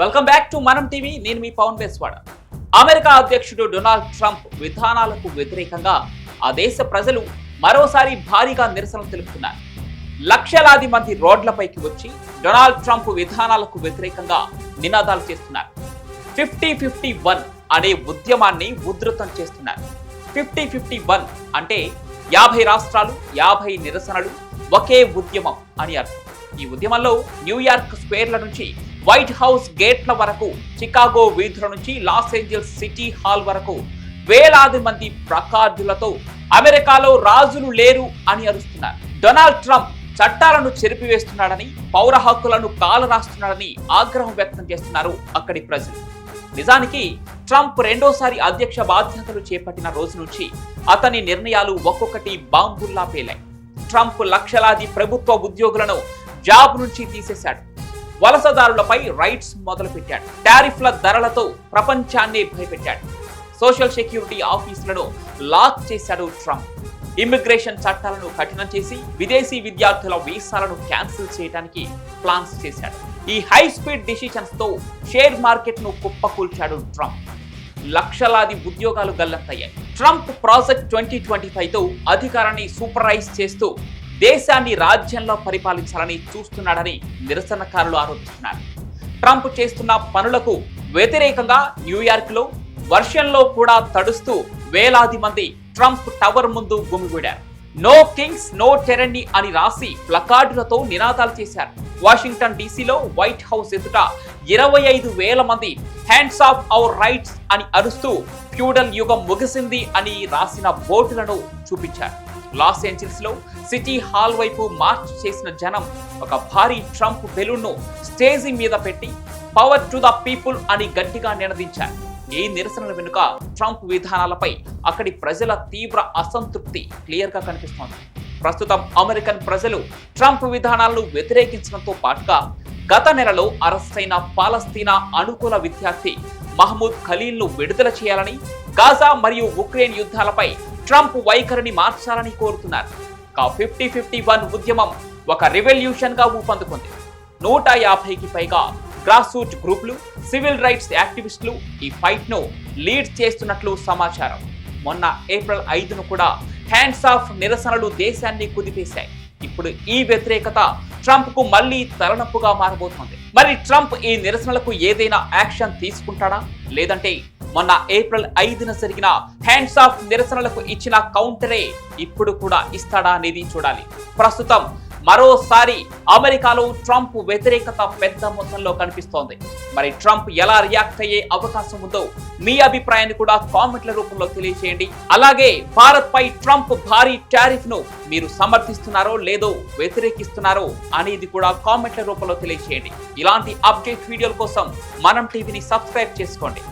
Welcome back to మనం TV. నేను మీ Pawan బేస్వాడ. America అధ్యక్షుడు డొనాల్డ్ ట్రంప్ విధానాలకు వ్యతిరేకంగా ఆ దేశ ప్రజలు మరోసారి భారీగా నిరసనలు తెలుపుతున్నారు. లక్షలాది మంది రోడ్లపైకి వచ్చి డొనాల్డ్ ట్రంప్ విధానాలకు వ్యతిరేకంగా నినాదాలు చేస్తున్నారు. 50-51 అనే ఉద్యమాన్ని ఉధృతం చేస్తున్నారు. 50-51 అంటే 50 రాష్ట్రాలు 50 నిరసనలు ఒకే ఉద్యమం అని అర్థం. ఈ ఉద్యమంలో న్యూయార్క్ స్క్వేర్ల నుంచి వైట్ హౌస్ గేట్ల వరకు, చికాగో వీధుల నుంచి లాస్ ఏంజల్స్ సిటీ హాల్ వరకు వేలాది మంది ప్లకార్డులతో అమెరికాలో రాజులు లేరు అని అరుస్తున్నారు. డొనాల్డ్ ట్రంప్ చట్టాలను చెరిపివేస్తున్నాడని, పౌర హక్కులను కాలరాస్తున్నాడని ఆగ్రహం వ్యక్తం చేస్తున్నారు అక్కడి ప్రజలు. నిజానికి ట్రంప్ రెండోసారి అధ్యక్ష బాధ్యతలు చేపట్టిన రోజు నుంచి అతని నిర్ణయాలు ఒక్కొక్కటి బాంబుల్లా పేలాయి. ట్రంప్ లక్షలాది ప్రభుత్వ ఉద్యోగులను జాబ్ నుంచి తీసేశాడు. వలసదారులపై రైట్స్ మొదలుపెట్టాడు. టారిఫ్ల ధరలతో ప్రపంచాన్ని భయపెట్టాడు. సోషల్ సెక్యూరిటీ ఆఫీసులను లాక్ చేశాడు ట్రంప్. ఇమ్మిగ్రేషన్ చట్టాలను కఠినం చేసి విదేశీ విద్యార్థుల వీసాలను క్యాన్సిల్ చేయడానికి ప్లాన్స్ చేశాడు. ఈ హై స్పీడ్ డిసిషన్స్ తో షేర్ మార్కెట్ ను కుప్పకూల్చాడు ట్రంప్. లక్షలాది ఉద్యోగాలు గల్లంతయ్యాయి. ట్రంప్ ప్రాజెక్ట్ 2025 తో అధికారాన్ని సూపర్వైజ్ చేస్తూ దేశాన్ని రాజ్యంలో పరిపాలించాలని చూస్తున్నాడని నిరసనకారులు ఆరోపిస్తున్నారు. ట్రంప్ చేస్తున్న పనులకు వ్యతిరేకంగా న్యూయార్క్ లో వర్షంలో కూడా తడుస్తూ వేలాది మంది ట్రంప్ టవర్ ముందు గుమిగూడారు. నో కింగ్స్ నో టెరనీ అని రాసి ప్లకార్డులతో నినాదాలు చేశారు. వాషింగ్టన్ డీసీలో వైట్ హౌస్ ఎదుట 25,000 మంది హ్యాండ్స్ ఆఫ్ అవర్ రైట్స్ అని అరుస్తూ ఫ్యూడల్ యుగం ముగిసింది అని రాసిన బోర్డులను చూపించారు. లాస్ ఏంజల్స్ లో సిటీ హాల్ వైపు మార్చ్ చేసిన జనం ఒక భారీ ట్రంప్ బెలూన్ను స్టేజి మీద పెట్టి పవర్ టు ద పీపుల్ అని గట్టిగా నినదించారు. ఈ నిరసనల వెనుక ట్రంప్ విధానాలపై అక్కడి ప్రజల తీవ్ర అసంతృప్తి క్లియర్ గా కనిపిస్తోంది. ప్రస్తుతం అమెరికన్ ప్రజలు ట్రంప్ విధానాలను వ్యతిరేకించడంతో పాటుగా గత నెలలో అరెస్ట్ అయిన పాలస్తీనా అనుకూల విద్యార్థి మహమూద్ ఖలీల్ ను విడుదల చేయాలని, గాజా మరియు ఉక్రెయిన్ యుద్ధాలపై ట్రంప్ వైఖరిని మార్చాలని కోరుతున్నారు. 50-51 ఉద్యమం ఒక రెవల్యూషన్ గా ఊపందుకుంది. 150కి పైగా గ్రాస్ రూట్ గ్రూపులు, సివిల్ రైట్స్ యాక్టివిస్టులు ఈ ఫైట్ ను లీడ్ చేస్తున్నట్లు సమాచారం. మొన్న ఏప్రిల్ 5ను కూడా హ్యాండ్స్ ఆఫ్ నిరసనలు దేశాన్ని కుదిపేశాయి. ఇప్పుడు ఈ వ్యతిరేకత ట్రంప్ కు మళ్లీ తలనొప్పుగా మారబోతోంది. మరి ట్రంప్ ఈ నిరసనలకు ఏదైనా యాక్షన్ తీసుకుంటాడా, లేదంటే మొన్న ఏప్రిల్ 5న జరిగిన హ్యాండ్స్ ఆఫ్ నిరసనలకు ఇచ్చిన కౌంటరే ఇప్పుడు కూడా ఇస్తాడా అనేది చూడాలి. ప్రస్తుతం మరోసారి అమెరికాలో ట్రంప్ వ్యతిరేకత పెద్ద మొత్తంలో కనిపిస్తోంది. మరి ట్రంప్ ఎలా రియాక్ట్ అయ్యే అవకాశం ఉందో మీ అభిప్రాయాన్ని కూడా కామెంట్ల రూపంలో తెలియజేయండి. అలాగే భారత్ పై ట్రంప్ భారీ టారిఫ్ ను మీరు సమర్థిస్తున్నారో లేదో, వ్యతిరేకిస్తున్నారో అనేది కూడా కామెంట్ల రూపంలో తెలియజేయండి. ఇలాంటి అప్డేట్ వీడియోల కోసం మనం టీవీని సబ్స్క్రైబ్ చేసుకోండి.